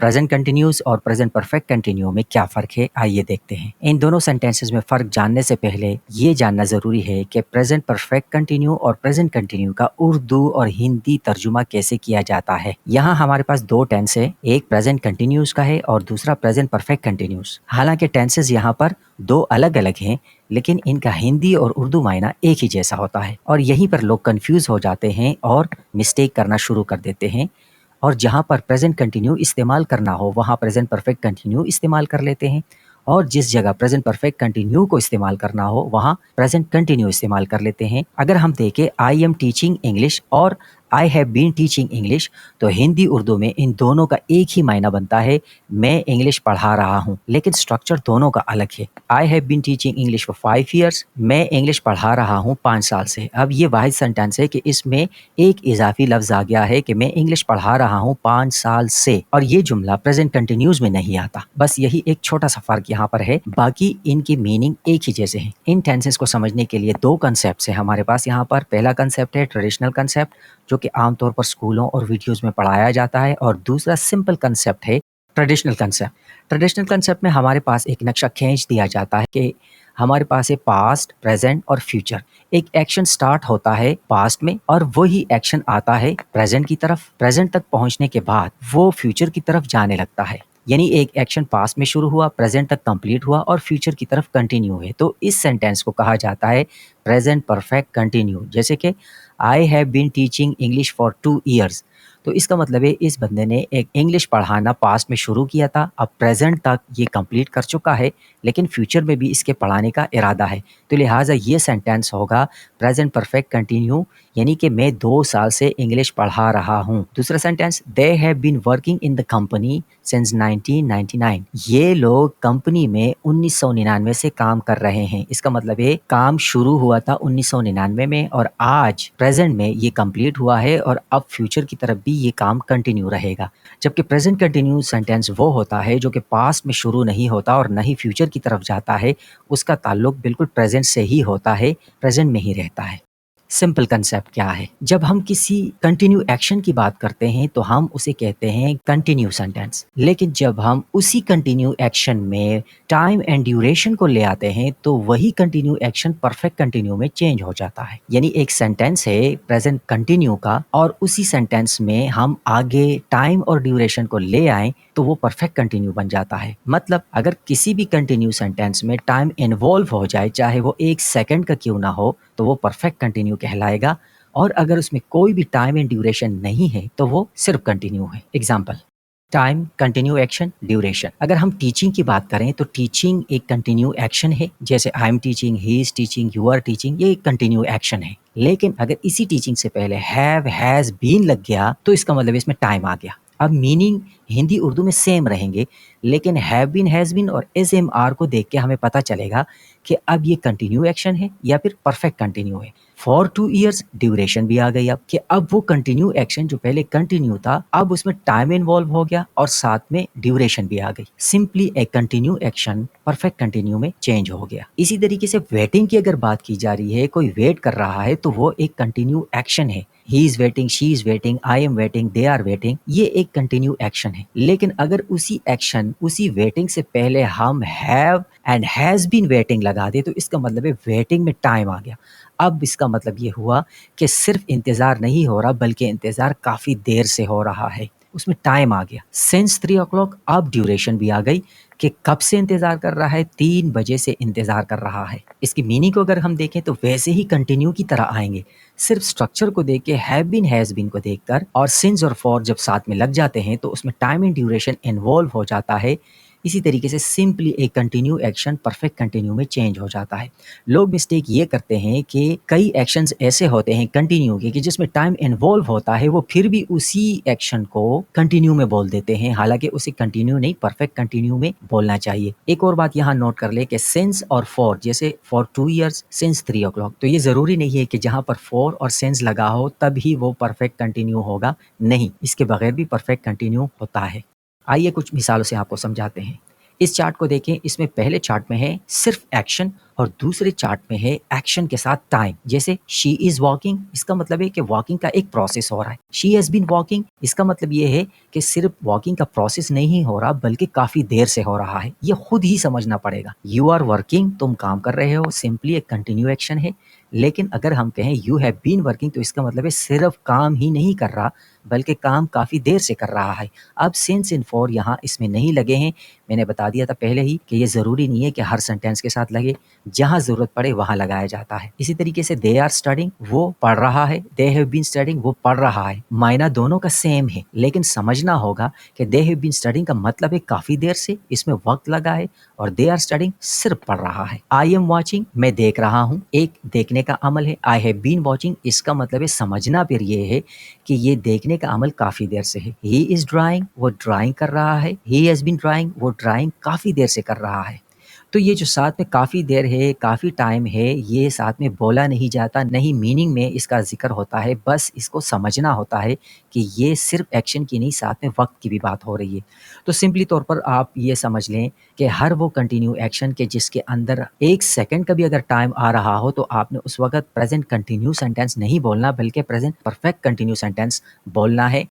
Present continuous और present perfect continue में क्या फ़र्क है, आइए देखते हैं। इन दोनों सेंटेंसेस में फ़र्क जानने से पहले ये जानना ज़रूरी है कि प्रेजेंट परफेक्ट कंटिन्यू और प्रेजेंट कंटिन्यू का उर्दू और हिंदी तर्जुमा कैसे किया जाता है। यहाँ हमारे पास दो टेंस है, एक प्रेजेंट कंटिन्यूस का है और दूसरा प्रेजेंट परफेक्ट कंटिन्यूस। हालांकि टेंसेस यहाँ पर दो अलग अलग हैं, लेकिन इनका हिंदी और उर्दू मायना एक ही जैसा होता है और यहीं पर लोग कंफ्यूज हो जाते हैं और मिस्टेक करना शुरू कर देते हैं। और जहाँ पर प्रेजेंट कंटिन्यू इस्तेमाल करना हो वहाँ प्रेजेंट परफेक्ट कंटिन्यू इस्तेमाल कर लेते हैं और जिस जगह प्रेजेंट परफेक्ट कंटिन्यू को इस्तेमाल करना हो वहाँ प्रेजेंट कंटिन्यू इस्तेमाल कर लेते हैं। अगर हम देखें आई एम टीचिंग इंग्लिश और I have been teaching English, तो हिंदी उर्दू में इन दोनों का एक ही मायना बनता है, मैं इंग्लिश पढ़ा रहा हूँ, लेकिन स्ट्रक्चर दोनों का अलग है। I have been teaching English for 5 years, मैं इंग्लिश पढ़ा रहा हूँ 5 साल से। अब ये वाहिद सेंटेंस है कि इसमें एक इजाफी लफ्ज आ गया है कि मैं इंग्लिश पढ़ा रहा हूँ 5 साल से, और ये जुमला प्रेजेंट कंटिन्यूज में नहीं आता। बस यही एक छोटा सा फर्क यहाँ पर है, बाकी इनकी मीनिंग एक ही जैसे हैं। इन टेंसेस को समझने के लिए दो कंसेप्ट है हमारे पास यहाँ पर। पहला कंसेप्ट है ट्रेडिशनल कंसेप्ट, जो कि आमतौर पर स्कूलों और वीडियोस में पढ़ाया जाता है, और दूसरा सिंपल कंसेप्ट है ट्रेडिशनल कंसेप्ट। ट्रेडिशनल कंसेप्ट में हमारे पास एक नक्शा खींच दिया जाता है कि हमारे पास है पास्ट, प्रेजेंट और फ्यूचर। एक एक्शन स्टार्ट होता है पास्ट में और वही एक्शन आता है प्रेजेंट की तरफ। प्रेजेंट तक पहुंचने के बाद वो फ्यूचर की तरफ जाने लगता है, यानी एक एक्शन पास्ट में शुरू हुआ, प्रेजेंट तक कंप्लीट हुआ और फ्यूचर की तरफ कंटिन्यू है। तो इस सेंटेंस को कहा जाता है प्रेजेंट परफेक्ट कंटिन्यू। जैसे कि I have been teaching English for 2 years, तो इसका मतलब है इस बंदे ने एक इंग्लिश पढ़ाना पास्ट में शुरू किया था, अब प्रेजेंट तक ये कंप्लीट कर चुका है, लेकिन फ्यूचर में भी इसके पढ़ाने का इरादा है। तो लिहाजा ये सेंटेंस होगा प्रेजेंट परफेक्ट कंटिन्यू, यानी कि मैं 2 साल से इंग्लिश पढ़ा रहा हूँ। दूसरा sentence, they have been working in the company since 1999, ये लोग कंपनी में 1999 से काम कर रहे हैं। इसका मतलब है काम शुरू हुआ था 1999 में और आज प्रेजेंट में ये कंप्लीट हुआ है और अब फ्यूचर की तरफ भी ये काम कंटिन्यू रहेगा। जबकि प्रेजेंट कंटिन्यू सेंटेंस वो होता है जो कि पास्ट में शुरू नहीं होता और न ही फ्यूचर की तरफ जाता है, उसका ताल्लुक बिल्कुल प्रेजेंट से ही होता है, प्रेजेंट में ही रहता है। सिंपल कंसेप्ट क्या है, जब हम किसी कंटिन्यू एक्शन की बात करते हैं तो हम उसे कहते हैं कंटिन्यू सेंटेंस, लेकिन जब हम उसी कंटिन्यू एक्शन में टाइम एंड ड्यूरेशन को ले आते हैं तो वही कंटिन्यू एक्शन परफेक्ट कंटिन्यू में चेंज हो जाता है। यानी एक सेंटेंस है प्रेजेंट कंटिन्यू का और उसी सेंटेंस में हम आगे टाइम और ड्यूरेशन को ले आए तो वो परफेक्ट कंटिन्यू बन जाता है। मतलब अगर किसी भी कंटिन्यू सेंटेंस में टाइम इन्वॉल्व हो जाए, चाहे वो 1 सेकंड का क्यों ना हो, तो वो परफेक्ट कंटिन्यू कहलाएगा, और अगर उसमें कोई भी टाइम एंड ड्यूरेशन नहीं है तो वो सिर्फ कंटिन्यू है। Example, time, continue action, duration. अगर हम टीचिंग की बात करें तो टीचिंग एक कंटिन्यू एक्शन है, जैसे I am teaching, he is teaching, you are teaching, ये एक कंटिन्यू एक्शन है। लेकिन अगर इसी टीचिंग से पहले हैव, हैज बीन लग गया तो इसका मतलब इसमें टाइम आ गया। अब मीनिंग हिंदी उर्दू में सेम रहेंगे, लेकिन हैव बीन, हैज बीन और एस एम आर को देख के हमें पता चलेगा कि अब ये कंटिन्यू एक्शन है या फिर परफेक्ट कंटिन्यू है। फॉर 2 ईयर्स ड्यूरेशन भी आ गई अब, कि अब वो कंटिन्यू एक्शन जो पहले कंटिन्यू था अब उसमें टाइम इन्वॉल्व हो गया और साथ में ड्यूरेशन भी आ गई। सिंपली एक कंटिन्यू एक्शन परफेक्ट कंटिन्यू में चेंज हो गया। इसी तरीके से वेटिंग की अगर बात की जा रही है, कोई वेट कर रहा है तो वो एक कंटिन्यू एक्शन है। He is waiting, she is waiting, I am waiting, they are waiting, ये एक कंटिन्यू एक्शन है। लेकिन अगर उसी एक्शन, उसी वेटिंग से पहले हम have and has been waiting लगा दे तो इसका मतलब है वेटिंग में टाइम आ गया। अब इसका मतलब ये हुआ कि सिर्फ इंतजार नहीं हो रहा बल्कि इंतजार काफी देर से हो रहा है, उसमें टाइम आ गया। सिंस 3 o'clock, अब ड्यूरेशन भी आ गई कि कब से इंतजार कर रहा है, 3 बजे से इंतजार कर रहा है। इसकी मीनिंग को अगर हम देखें तो वैसे ही कंटिन्यू की तरह आएंगे, सिर्फ स्ट्रक्चर को देख के, हैव बीन, हैज बीन को देखकर, और सिंस और फॉर जब साथ में लग जाते हैं तो उसमें टाइम एंड ड्यूरेशन इन्वॉल्व हो जाता है। इसी तरीके से सिंपली एक कंटिन्यू एक्शन परफेक्ट कंटिन्यू में चेंज हो जाता है। लोग मिस्टेक ये करते हैं कि कई एक्शंस ऐसे होते हैं कंटिन्यू के कि जिसमें टाइम इन्वॉल्व होता है, वो फिर भी उसी एक्शन को कंटिन्यू में बोल देते हैं, हालांकि उसे कंटिन्यू नहीं परफेक्ट कंटिन्यू में बोलना चाहिए। एक और बात यहाँ नोट कर ले कि सिंस और फॉर, जैसे फॉर 2 ईयर्स, सिंस 3 o'clock, तो ये जरूरी नहीं है कि जहाँ पर फॉर और सिंस लगा हो तभी वो परफेक्ट कंटिन्यू होगा, नहीं, इसके बगैर भी परफेक्ट कंटिन्यू होता है। आइए कुछ मिसालों से आपको समझाते हैं। इस चार्ट को देखें, इसमें पहले चार्ट में है सिर्फ एक्शन और दूसरे चार्ट में है एक्शन के साथ टाइम। जैसे शी इज वॉकिंग, इसका मतलब है कि वॉकिंग का एक प्रोसेस हो रहा है। शी हैज बीन वॉकिंग, इसका मतलब ये है कि सिर्फ वॉकिंग का प्रोसेस नहीं हो रहा बल्कि काफी देर से हो रहा है। ये खुद ही समझना पड़ेगा। यू आर वर्किंग, तुम काम कर रहे हो, सिंपली एक कंटिन्यू एक्शन है। लेकिन अगर हम कहें यू हैव बीन वर्किंग, तो इसका मतलब है सिर्फ काम ही नहीं कर रहा बल्कि काम काफी देर से कर रहा है। अब सिंस इन फॉर यहाँ इसमें नहीं लगे हैं। मैंने बता दिया था पहले ही कि ये ज़रूरी नहीं है कि हर सेंटेंस के साथ लगे, जहाँ ज़रूरत पड़े वहाँ लगाया जाता है। इसी तरीके से दे आर स्टडिंग, वो पढ़ रहा है, दे हैव बीन स्टडिंग, वो पढ़ रहा है। मायना दोनों का सेम है, लेकिन समझना होगा कि दे हैव बीन स्टडिंग का मतलब है काफ़ी देर से, इसमें वक्त लगा है, और दे आर स्टडिंग सिर्फ पढ़ रहा है। आई एम वॉचिंग, मैं देख रहा हूँ, एक देखने का अमल है। आई हैव बीन वॉचिंग, इसका मतलब है समझना फिर ये है कि ये देखने का अमल काफ़ी देर से है। ही इज़ ड्राइंग, वो ड्राइंग कर रहा है। ही हैज़ बीन ड्राइंग, वो ड्राइंग काफ़ी देर से कर रहा है। तो ये जो साथ में काफ़ी देर है, काफ़ी टाइम है, ये साथ में बोला नहीं जाता, नहीं मीनिंग में इसका ज़िक्र होता है, बस इसको समझना होता है कि ये सिर्फ़ एक्शन की नहीं, साथ में वक़्त की भी बात हो रही है। तो सिंपली तौर पर आप ये समझ लें कि हर वो कंटिन्यू एक्शन के जिसके अंदर 1 सेकंड का भी अगर टाइम आ रहा हो, तो आपने उस वक़्त प्रेज़ेंट कंटिन्यू सेंटेंस नहीं बोलना बल्कि प्रेज़ेंट परफ़ेक्ट कंटिन्यू सेंटेंस बोलना है।